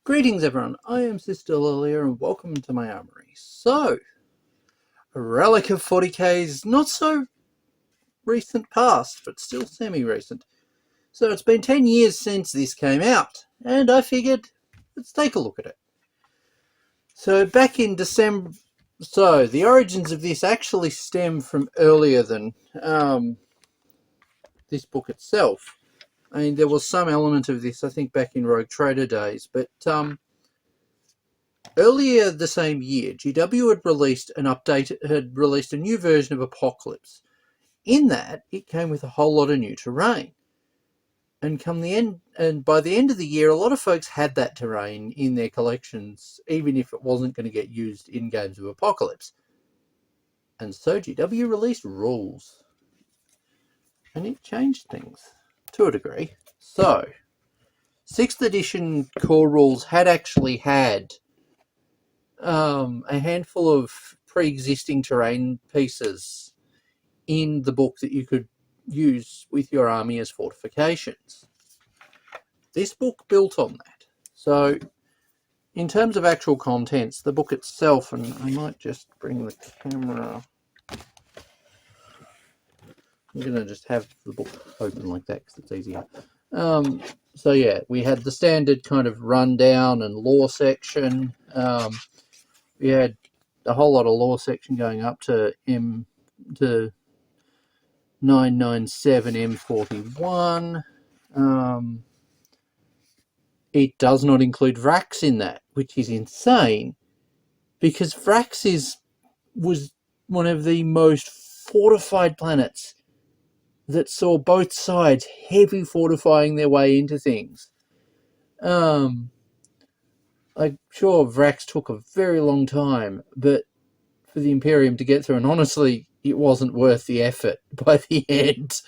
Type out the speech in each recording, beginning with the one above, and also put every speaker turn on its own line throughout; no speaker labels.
Greetings everyone, I am Sister Lilia and welcome to my armory. So, a relic of 40k's not so recent past, but still semi-recent. So it's been 10 years since this came out, and I figured, let's take a look at it. So back in December, the origins of this actually stem from earlier than this book itself. I mean, there was some element of this, I think, back in Rogue Trader days, but earlier the same year, GW had released a new version of Apocalypse. In that, it came with a whole lot of new terrain. And by the end of the year, a lot of folks had that terrain in their collections, even if it wasn't going to get used in games of Apocalypse. And so GW released rules. And it changed things to a degree. So, 6th edition core rules had actually had a handful of pre-existing terrain pieces in the book that you could use with your army as fortifications. This book built on that. So, in terms of actual contents, the book itself, and I might just bring the camera. I'm going to just have the book open like that because it's easier. So yeah, we had the standard kind of rundown and lore section. We had a whole lot of lore section going up to 997 M41. It does not include Vrax in that, which is insane, because Vrax was one of the most fortified planets that saw both sides heavy fortifying their way into things. I'm sure Vrax took a very long time, but for the Imperium to get through, and honestly, it wasn't worth the effort by the end.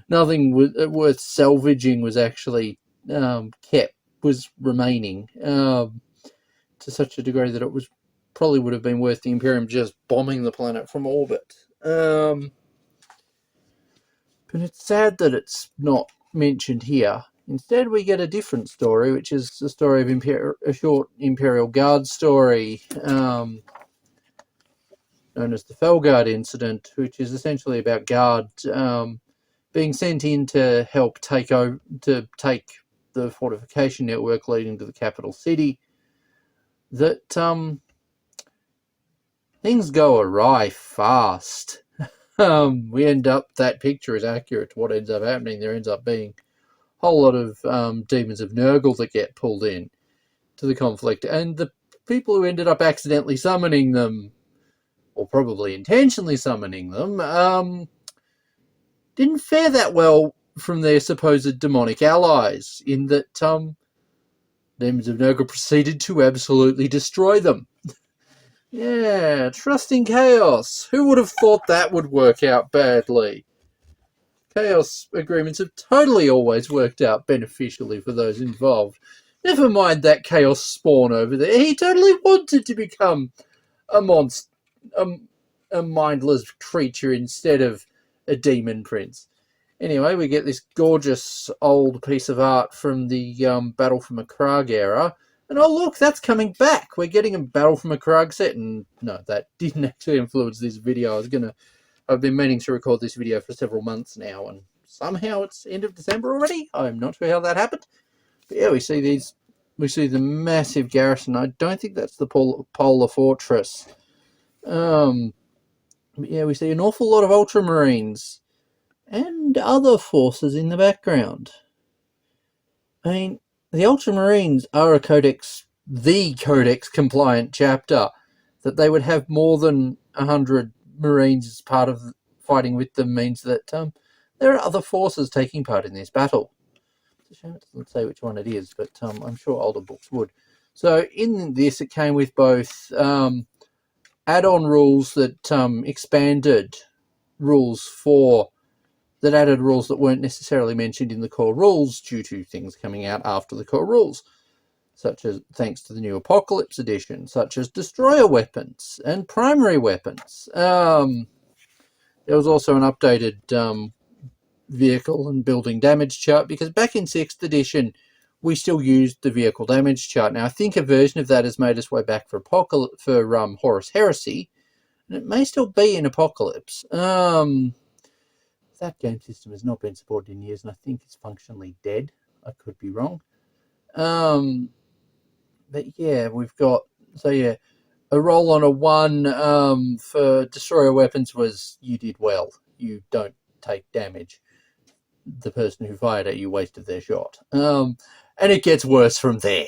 Nothing worth salvaging was actually remaining to such a degree that it probably would have been worth the Imperium just bombing the planet from orbit. But it's sad that it's not mentioned here. Instead, we get a different story, which is the story of a short Imperial Guard story, known as the Felguard incident, which is essentially about Guard being sent in to help take the fortification network leading to the capital city. That things go awry fast. That picture is accurate to what ends up happening. There ends up being a whole lot of demons of Nurgle that get pulled in to the conflict, and the people who ended up accidentally summoning them, or probably intentionally summoning them, didn't fare that well from their supposed demonic allies, in that demons of Nurgle proceeded to absolutely destroy them. Yeah, trusting chaos. Who would have thought that would work out badly? Chaos agreements have totally always worked out beneficially for those involved. Never mind that chaos spawn over there. He totally wanted to become a monster, a mindless creature instead of a demon prince. Anyway, we get this gorgeous old piece of art from the Battle for Macragge era. And oh look, that's coming back. We're getting a Battle for Macragge set. And no, that didn't actually influence this video. I've been meaning to record this video for several months now, and somehow it's end of December already. I'm not sure how that happened. But yeah, we see the massive garrison. I don't think that's the Polar Fortress. Yeah, we see an awful lot of Ultramarines and other forces in the background. I mean, the Ultramarines are the Codex compliant chapter. That they would have more than 100 Marines as part of fighting with them means that there are other forces taking part in this battle. It's a shame it doesn't say which one it is, but I'm sure older books would. So in this, it came with both add-on rules that expanded rules that added rules that weren't necessarily mentioned in the core rules due to things coming out after the core rules, such as, thanks to the new Apocalypse edition, such as destroyer weapons and primary weapons. There was also an updated vehicle and building damage chart, because back in 6th edition, we still used the vehicle damage chart. Now, I think a version of that has made its way back for Horus Heresy, and it may still be in Apocalypse. That game system has not been supported in years, and I think it's functionally dead. I could be wrong. But yeah, we've got, so yeah, a roll on a 1 for destroyer weapons was you did well. You don't take damage. The person who fired at you wasted their shot. And it gets worse from there.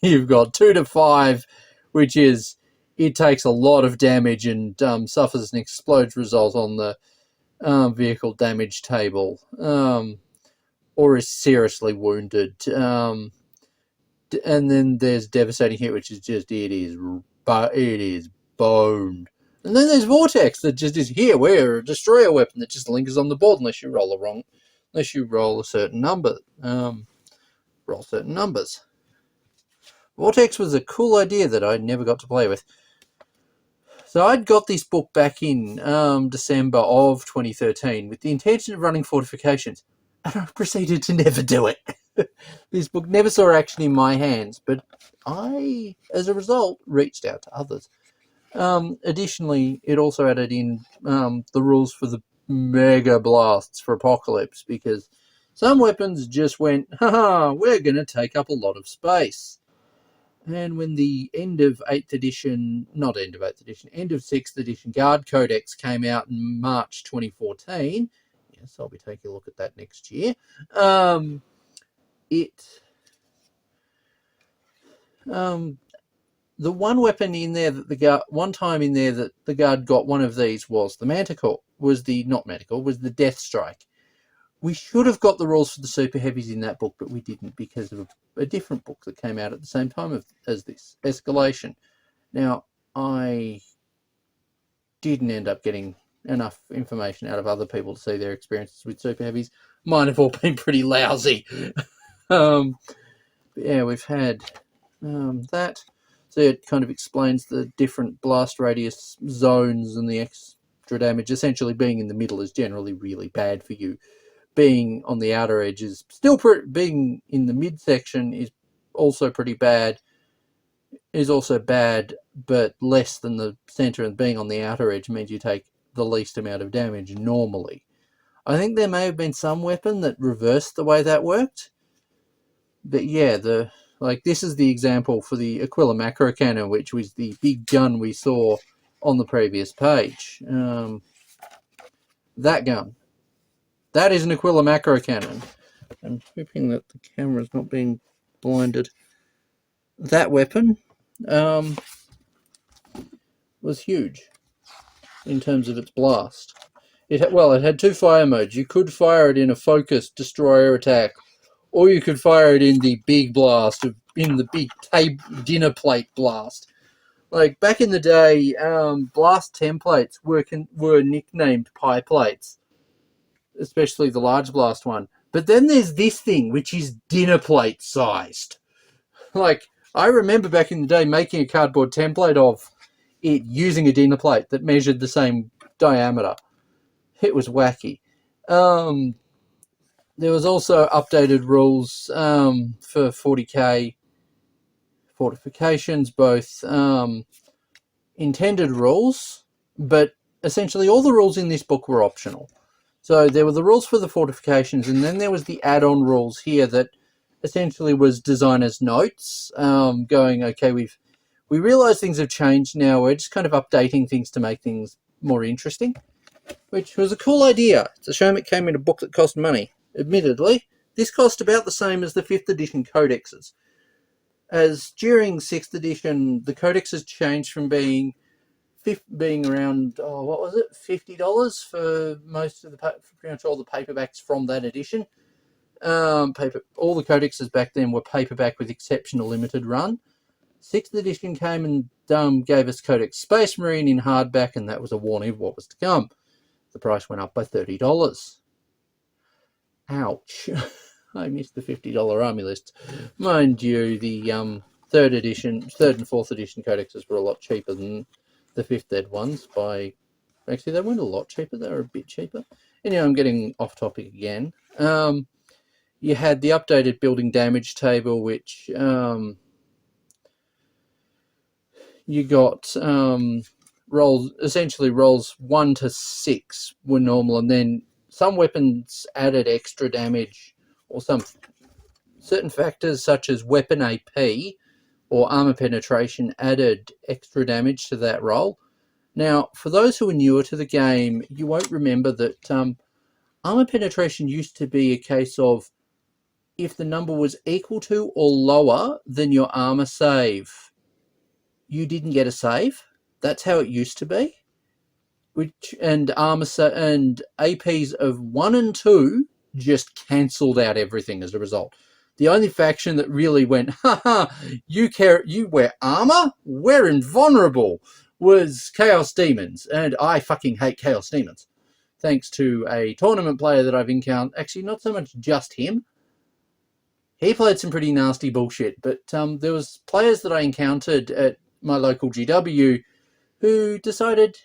You've got 2 to 5, which is, it takes a lot of damage and suffers an explode result on the vehicle damage table, or is seriously wounded. And then there's devastating hit, which is just, it is boned. And then there's vortex that just is here. We're a destroyer weapon that just lingers on the board unless you roll a certain number. Roll certain numbers. Vortex was a cool idea that I never got to play with. So I'd got this book back in December of 2013 with the intention of running fortifications, and I proceeded to never do it. This book never saw action in my hands, but I, as a result, reached out to others. Additionally, it also added in the rules for the mega blasts for Apocalypse, because some weapons just went, haha, we're going to take up a lot of space. And when the end of 6th edition Guard Codex came out in March 2014, yes, I'll be taking a look at that next year, the one weapon in there that the guard, one time in there that the guard got one of these was the Manticore, was the Death Strike. We should have got the rules for the super heavies in that book, but we didn't because of a different book that came out at the same time as this, Escalation. Now, I didn't end up getting enough information out of other people to see their experiences with super heavies. Mine have all been pretty lousy. But yeah, we've had that. So it kind of explains the different blast radius zones and the extra damage. Essentially, being in the middle is generally really bad for you. Being on the outer edge is still being in the midsection is also pretty bad. Is also bad, but less than the center, and being on the outer edge means you take the least amount of damage normally. I think there may have been some weapon that reversed the way that worked. But yeah, this is the example for the Aquila macro cannon, which was the big gun we saw on the previous page. That gun. That is an Aquila macro cannon. I'm hoping that the camera's not being blinded. That weapon was huge in terms of its blast. It had 2 fire modes. You could fire it in a focused destroyer attack, or you could fire it in the big blast, in the big dinner plate blast. Like back in the day, blast templates were nicknamed pie plates, especially the large blast one. But then there's this thing, which is dinner plate sized. Like, I remember back in the day making a cardboard template of it using a dinner plate that measured the same diameter. It was wacky. There was also updated rules for 40k fortifications, both intended rules, but essentially all the rules in this book were optional. So there were the rules for the fortifications, and then there was the add-on rules here that essentially was designers' notes, going, okay, we realise things have changed now, we're just kind of updating things to make things more interesting, which was a cool idea. It's a shame it came in a book that cost money. Admittedly, this cost about the same as the 5th edition codexes. As during 6th edition, the codexes changed from being around, $50 for pretty much all the paperbacks from that edition. All the codexes back then were paperback with exceptional limited run. 6th edition came and gave us Codex Space Marine in hardback, and that was a warning of what was to come. The price went up by $30. Ouch. I missed the $50 army list. Mind you, the 3rd and 4th edition codexes were a lot cheaper than the 5th ed ones actually, they weren't a lot cheaper, they were a bit cheaper. Anyway, I'm getting off topic again. you had the updated building damage table, which you got rolls 1 to 6 were normal, and then some weapons added extra damage, or some certain factors such as weapon AP or armor penetration added extra damage to that roll. Now, for those who are newer to the game, you won't remember that armor penetration used to be a case of if the number was equal to or lower than your armor save, you didn't get a save. That's how it used to be. And APs of 1 and 2 just cancelled out everything as a result. The only faction that really went, haha, you wear armor? We're invulnerable, was Chaos Demons. And I fucking hate Chaos Demons. Thanks to a tournament player that I've encountered. Actually, not so much just him. He played some pretty nasty bullshit, but there was players that I encountered at my local GW who decided,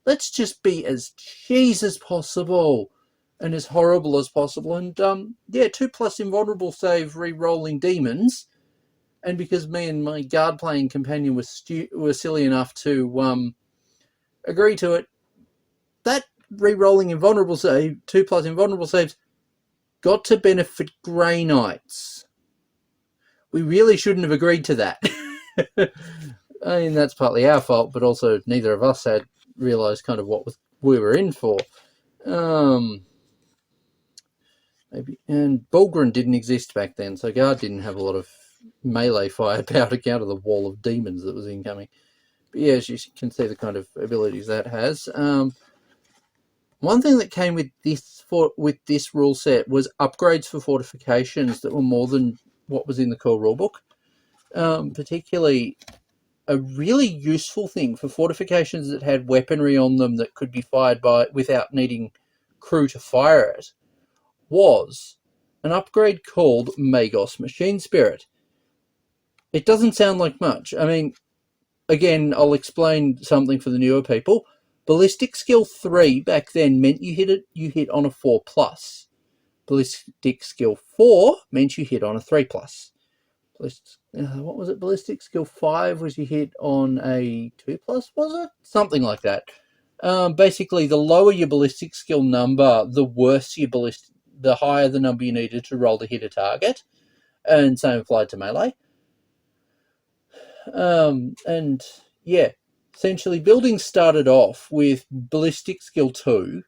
let's just be as cheese as possible and as horrible as possible. And 2+ invulnerable save re-rolling demons. And because me and my guard playing companion were silly enough to agree to it, that re-rolling invulnerable save, 2+ invulnerable saves, got to benefit Grey Knights. We really shouldn't have agreed to that. I mean, that's partly our fault, but also neither of us had realised kind of what we were in for. Maybe, and Bulgren didn't exist back then, so Guard didn't have a lot of melee firepower to counter the wall of demons that was incoming. But yeah, as you can see the kind of abilities that has. One thing that came with this rule set was upgrades for fortifications that were more than what was in the core rulebook. Particularly a really useful thing for fortifications that had weaponry on them that could be fired without needing crew to fire it was an upgrade called Magos Machine Spirit. It doesn't sound like much. I mean, again, I'll explain something for the newer people. Ballistic skill 3 back then meant you hit on a 4+. Ballistic skill 4 meant you hit on a 3+. What was it? Ballistic skill 5 was you hit on a 2+, was it? Something like that. Basically, the lower your ballistic skill number, the worse your the higher the number you needed to roll to hit a target. And same applied to melee. And yeah, essentially buildings started off with ballistic skill 2,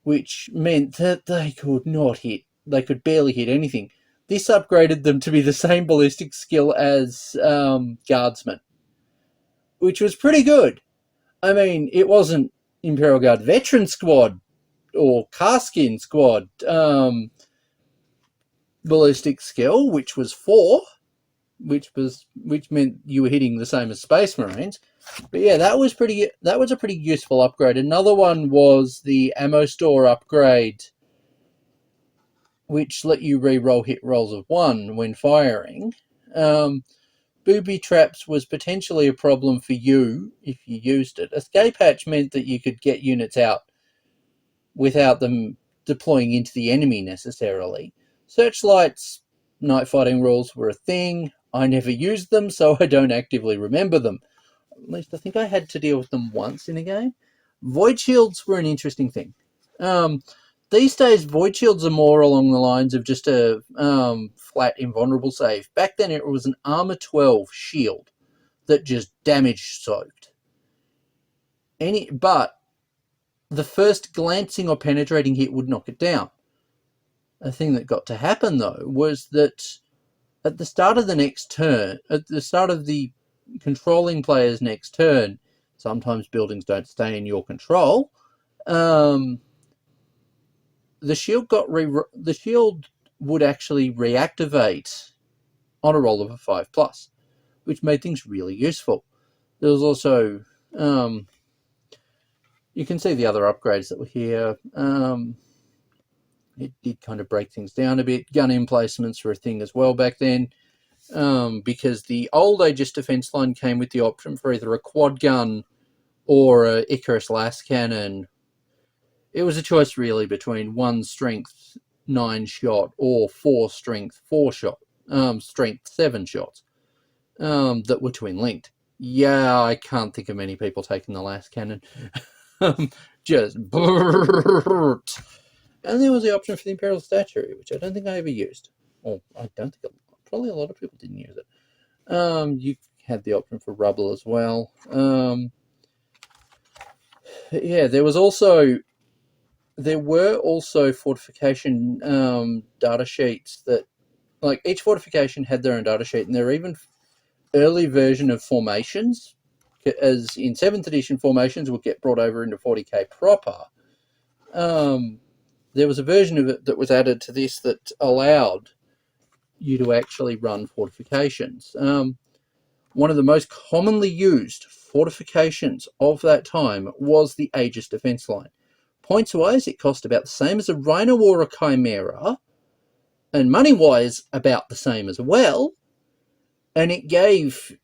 which meant that they could barely hit anything. This upgraded them to be the same ballistic skill as Guardsmen, which was pretty good. I mean, it wasn't Imperial Guard Veteran Squad or Carskin Squad ballistic skill, which was 4, which meant you were hitting the same as Space Marines. But yeah, that was a pretty useful upgrade. Another one was the ammo store upgrade, which let you re-roll hit rolls of 1 when firing. Booby traps was potentially a problem for you if you used it. Escape hatch meant that you could get units out without them deploying into the enemy necessarily. Searchlights, night fighting rules were a thing. I never used them, so I don't actively remember them. At least I think I had to deal with them once in a game. Void shields were an interesting thing. These days, void shields are more along the lines of just a flat invulnerable save. Back then, it was an armor 12 shield that just damage soaked. But the first glancing or penetrating hit would knock it down. A thing that got to happen, though, was that at the start of the next turn, at the start of the controlling player's next turn, sometimes buildings don't stay in your control, the shield would actually reactivate on a roll of a 5+, which made things really useful. There was also, you can see the other upgrades that were here. It did kind of break things down a bit. Gun emplacements were a thing as well back then, because the old Aegis defense line came with the option for either a quad gun or a Icarus las cannon. It was a choice really between 1 strength 9 shot or 4 strength 4 shot, strength 7 shots that were twin linked. Yeah, I can't think of many people taking the last cannon. Just brrrt. And there was the option for the Imperial Statue, which I don't think I ever used. Or I don't think, probably a lot of people didn't use it. You had the option for rubble as well. Yeah, there were also fortification data sheets that, like, each fortification had their own data sheet, and there were even early version of formations, as in 7th edition formations would get brought over into 40k proper. There was a version of it that was added to this that allowed you to actually run fortifications. One of the most commonly used fortifications of that time was the Aegis defense line. Points-wise, it cost about the same as a Rhino or a Chimera, and money-wise, about the same as well. And it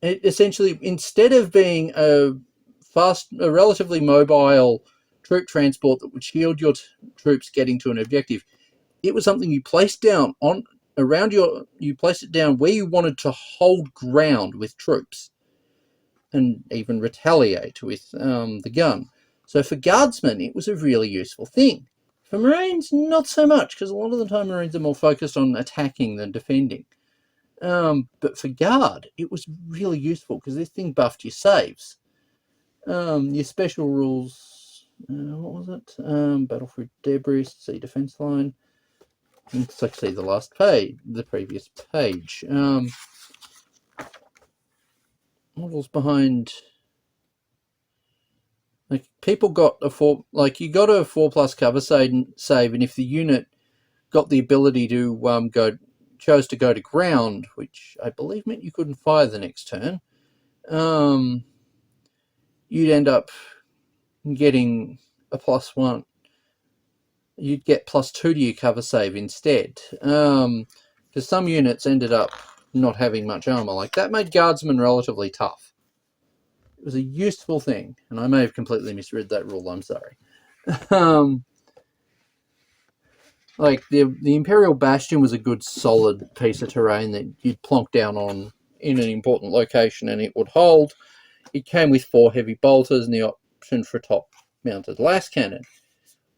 essentially, instead of being a relatively mobile troop transport that would shield your troops getting to an objective, it was something you placed down you placed it down where you wanted to hold ground with troops and even retaliate with the gun. So for guardsmen, it was a really useful thing. For Marines, not so much, because a lot of the time Marines are more focused on attacking than defending. But for guard, it was really useful because this thing buffed your saves. Your special rules, what was it? Battlefield debris, see defense line. Let's like see the last page, the previous page. Models behind, like, people got a 4, like, you got a 4+ cover save, and if the unit got the ability to chose to go to ground, which I believe meant you couldn't fire the next turn, you'd end up getting a +1. You'd get +2 to your cover save instead, because some units ended up not having much armor. Like, that made guardsmen relatively tough. It was a useful thing, and I may have completely misread that rule, I'm sorry. Like, the Imperial Bastion was a good solid piece of terrain that you'd plonk down on in an important location and it would hold. It came with 4 heavy bolters and the option for a top-mounted las cannon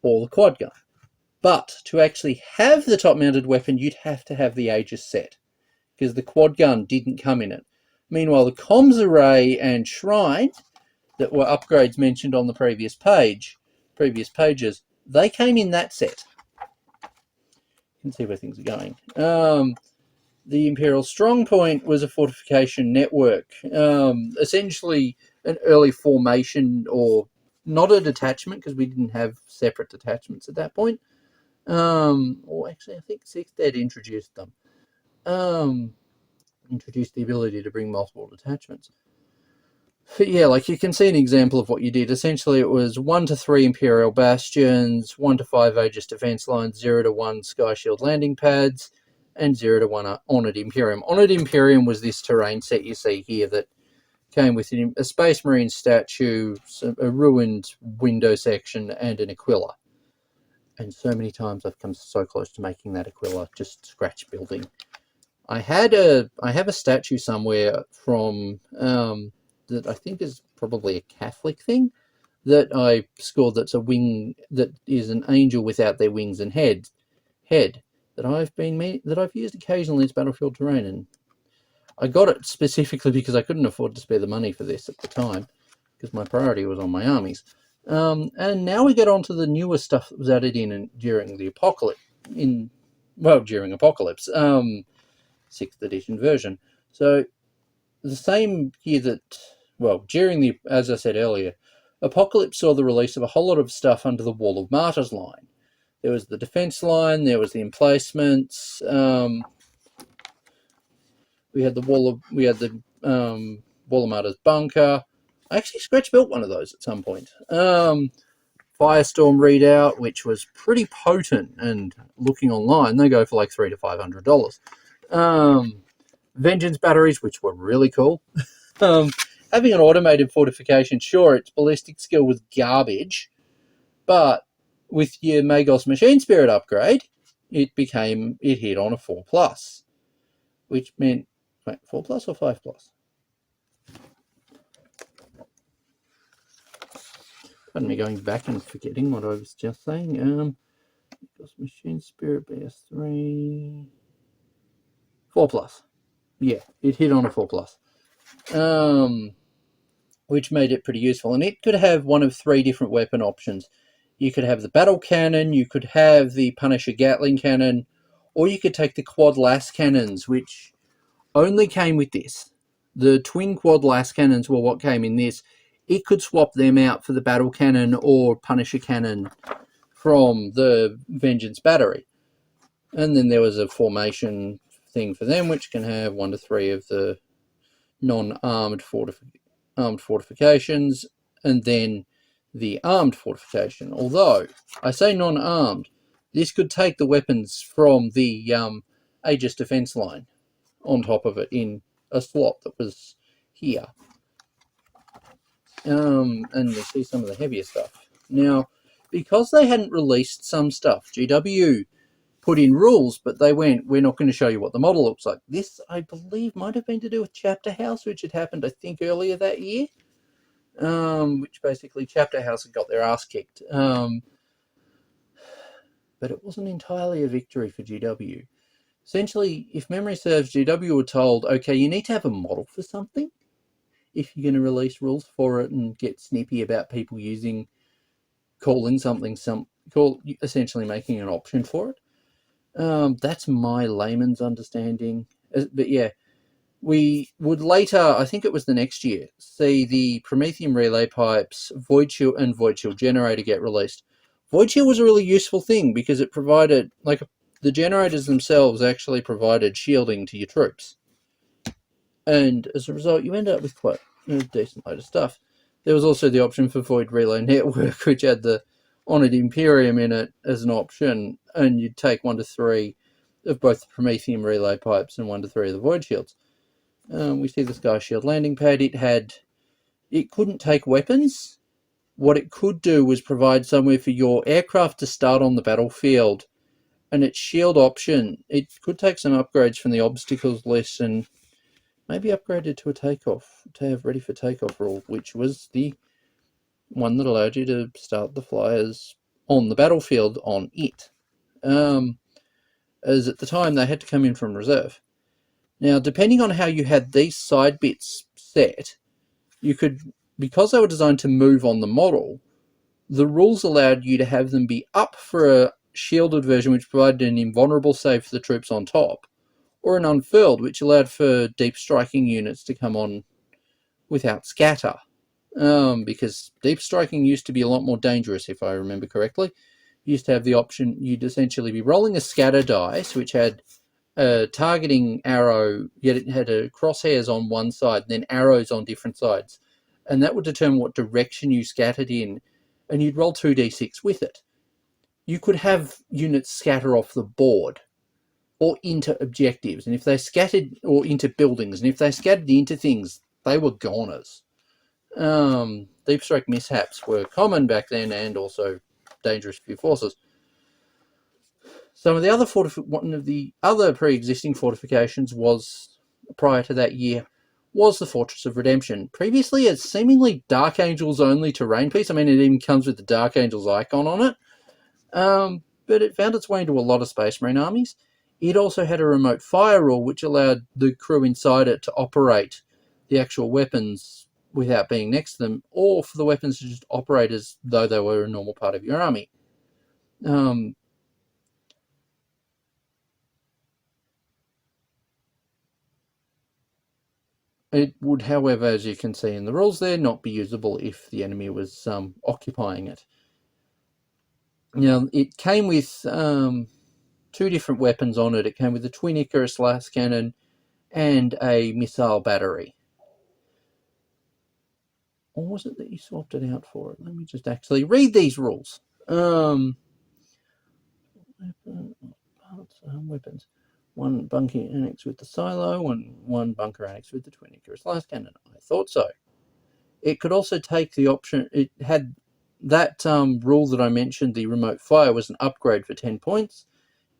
or the quad gun. But to actually have the top-mounted weapon, you'd have to have the Aegis set, because the quad gun didn't come in it. Meanwhile, the comms array and shrine that were upgrades mentioned on the previous pages, they came in that set. You can see where things are going. The Imperial Strong Point was a fortification network, essentially an early formation, or not a detachment, because we didn't have separate detachments at that point. Or actually, I think 6th Ed introduced them. Introduced the ability to bring multiple detachments. But yeah, like, you can see an example of what you did. Essentially, it was 1 to 3 Imperial Bastions, 1 to 5 Aegis defense lines, 0 to 1 Sky Shield landing pads, and 0 to 1 Honoured Imperium. Honoured Imperium was this terrain set you see here that came with a Space Marine statue, a ruined window section, and an Aquila. And so many times I've come so close to making that Aquila just scratch building. I have a statue somewhere from that I think is probably a Catholic thing that I scored. That's a wing that is an angel without their wings and head that I've used occasionally as battlefield terrain, and I got it specifically because I couldn't afford to spare the money for this at the time, because my priority was on my armies. And now we get on to the newer stuff that was added in during the apocalypse. During Apocalypse, 6th edition version. So the same year that, as I said earlier, Apocalypse saw the release of a whole lot of stuff under the Wall of Martyrs line. There was the defense line, there was the emplacements. We had the Wall of Martyrs bunker. I actually scratch built one of those at some point. Firestorm readout, which was pretty potent, and looking online, they go for like $300 to $500. Vengeance batteries, which were really cool. Having an automated fortification, sure, its ballistic skill was garbage, but with your Magos Machine Spirit upgrade, it hit on a 4+, which meant, wait, 4+ or 5+? Pardon me going back and forgetting what I was just saying. Because Machine Spirit BS3, 4+. Yeah, it hit on a 4+. Which made it pretty useful. And it could have one of 3 different weapon options. You could have the battle cannon, you could have the Punisher Gatling cannon, or you could take the quad las cannons, which only came with this. The twin quad las cannons were what came in this. It could swap them out for the battle cannon or Punisher cannon from the Vengeance battery. And then there was a formation thing for them, which can have 1 to 3 of the non-armed fortifications, and then the armed fortification. Although, I say non-armed, this could take the weapons from the Aegis defense line on top of it in a slot that was here. And you see some of the heavier stuff. Now, because they hadn't released some stuff, GW put in rules, but they went, we're not going to show you what the model looks like. This, I believe, might have been to do with Chapter House, which had happened, I think, earlier that year. Which basically Chapter House had got their ass kicked. But it wasn't entirely a victory for GW. Essentially, if memory serves, GW were told, okay, you need to have a model for something if you're going to release rules for it and get snippy about people essentially making an option for it. That's my layman's understanding. But yeah, we would later, I think it was the next year, see the Prometheum relay pipes, Void Shield, and Void Shield generator get released. Void Shield was a really useful thing because it provided, the generators themselves actually provided shielding to your troops. And as a result, you end up with quite a decent load of stuff. There was also the option for Void Relay Network, which had the Honoured Imperium in it as an option, and you'd take 1 to 3 of both the Prometheum relay pipes and 1 to 3 of the Void Shields. We see the Sky Shield landing pad. It couldn't take weapons. What it could do was provide somewhere for your aircraft to start on the battlefield, and its shield option, it could take some upgrades from the obstacles list and maybe upgraded to a takeoff, to have ready for takeoff rule, which was the one that allowed you to start the flyers on the battlefield on it. As at the time they had to come in from reserve. Now, depending on how you had these side bits set, you could, because they were designed to move on the model, the rules allowed you to have them be up for a shielded version which provided an invulnerable save for the troops on top, or an unfurled, which allowed for deep striking units to come on without scatter. Because deep striking used to be a lot more dangerous, if I remember correctly. You used to have the option, you'd essentially be rolling a scatter dice, which had a targeting arrow, yet it had a crosshairs on one side, and then arrows on different sides. And that would determine what direction you scattered in, and you'd roll 2d6 with it. You could have units scatter off the board, or into objectives, and if they scattered, or into buildings, and if they scattered into things, they were goners. Deep strike mishaps were common back then, and also dangerous for your forces. One of the other pre-existing fortifications was, prior to that year, was the Fortress of Redemption. Previously, a seemingly Dark Angels only terrain piece. I mean, it even comes with the Dark Angels icon on it. But it found its way into a lot of Space Marine armies. It also had a remote fire rule, which allowed the crew inside it to operate the actual weapons without being next to them, or for the weapons to just operate as though they were a normal part of your army. It would, however, as you can see in the rules there, not be usable if the enemy was occupying it. Now, it came with 2 different weapons on it. It came with a twin Icarus las cannon and a missile battery. Or was it that you swapped it out for it? Let me just actually read these rules. Weapons. 1 bunker annex with the silo and 1 bunker annex with the twin Icarus las cannon. I thought so. It could also take the option, it had that rule that I mentioned, the remote fire, was an upgrade for 10 points.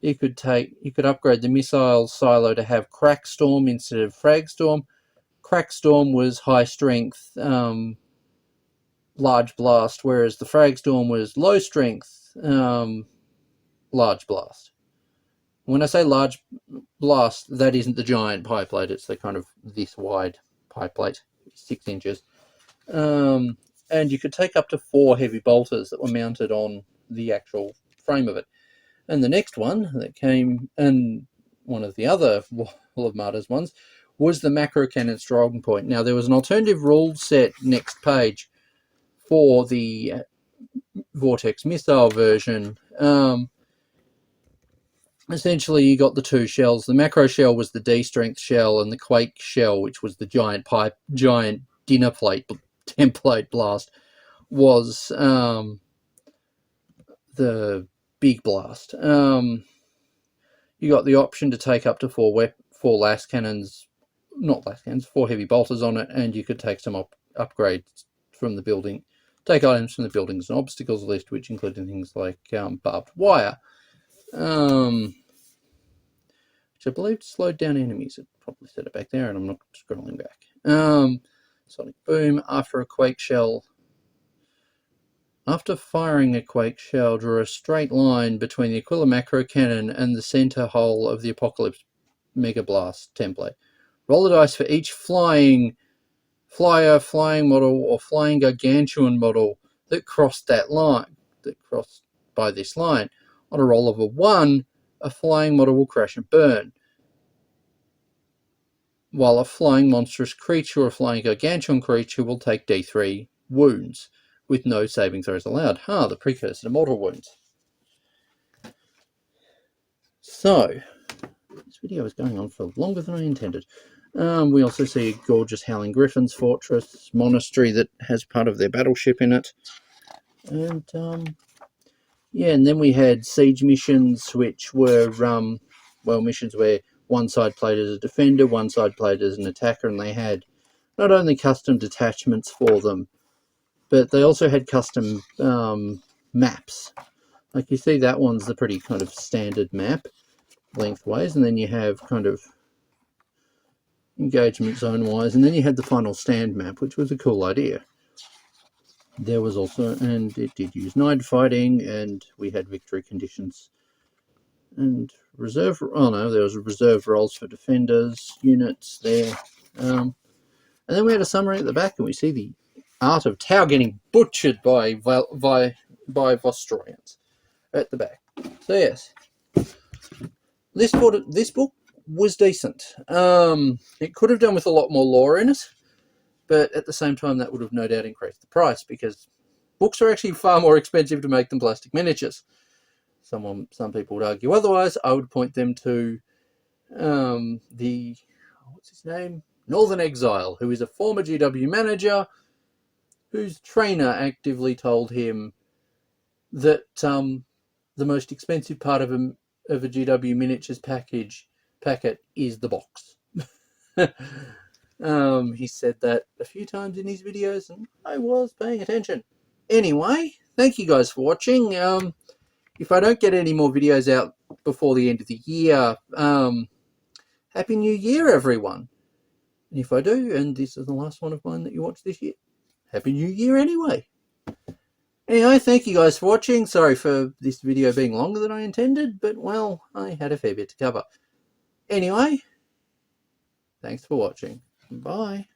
You could upgrade the missile silo to have crack storm instead of frag storm. Crack storm was high strength, large blast, whereas the frag storm was low strength, large blast. When I say large blast, that isn't the giant pie plate, it's the kind of this wide pie plate, 6 inches. And you could take up to 4 heavy bolters that were mounted on the actual frame of it. And the next one that came, and one of the other Wall of Martyrs ones, was the macro cannon strong point. Now, there was an alternative rule set next page for the Vortex missile version. Essentially, you got the 2 shells. The macro shell was the D strength shell, and the Quake shell, which was the giant dinner plate template blast, was the big blast. You got the option to take up to 4 las cannons, not las cannons, 4 heavy bolters on it, and you could take some upgrades from the building, take items from the buildings and obstacles list, which included things like barbed wire, which I believe slowed down enemies. It probably said it back there, and I'm not scrolling back. Sonic boom. After firing a Quake shell, draw a straight line between the Aquila macro cannon and the center hole of the Apocalypse Mega Blast template. Roll the dice for each flying model, or flying gargantuan model that crossed by this line. On a roll of a 1, a flying model will crash and burn, while a flying monstrous creature or a flying gargantuan creature will take D3 wounds, with no saving throws allowed. The precursor to mortal wounds. So, this video is going on for longer than I intended. We also see a gorgeous Howling Griffin's fortress monastery that has part of their battleship in it. And, and then we had siege missions, which were, missions where one side played as a defender, one side played as an attacker, and they had not only custom detachments for them, but they also had custom maps. Like you see, that one's the pretty kind of standard map, lengthways, and then you have kind of engagement zone-wise, and then you had the final stand map, which was a cool idea. There was also, and it did use night fighting, and we had victory conditions. And there was reserve roles for defenders, units there. And then we had a summary at the back, and we see the art of Tau getting butchered by Vostroyans at the back. So yes, this book was decent. It could have done with a lot more lore in it, but at the same time that would have no doubt increased the price, because books are actually far more expensive to make than plastic miniatures. Some people would argue otherwise. I would point them to what's his name? Northern Exile, who is a former GW manager whose trainer actively told him that the most expensive part of a GW miniatures packet is the box. He said that a few times in his videos, and I was paying attention. Anyway, thank you guys for watching. If I don't get any more videos out before the end of the year, Happy New Year, everyone. And if I do, and this is the last one of mine that you watch this year, Happy New Year anyway. Anyway, thank you guys for watching. Sorry for this video being longer than I intended, but, well, I had a fair bit to cover. Anyway, thanks for watching. Bye.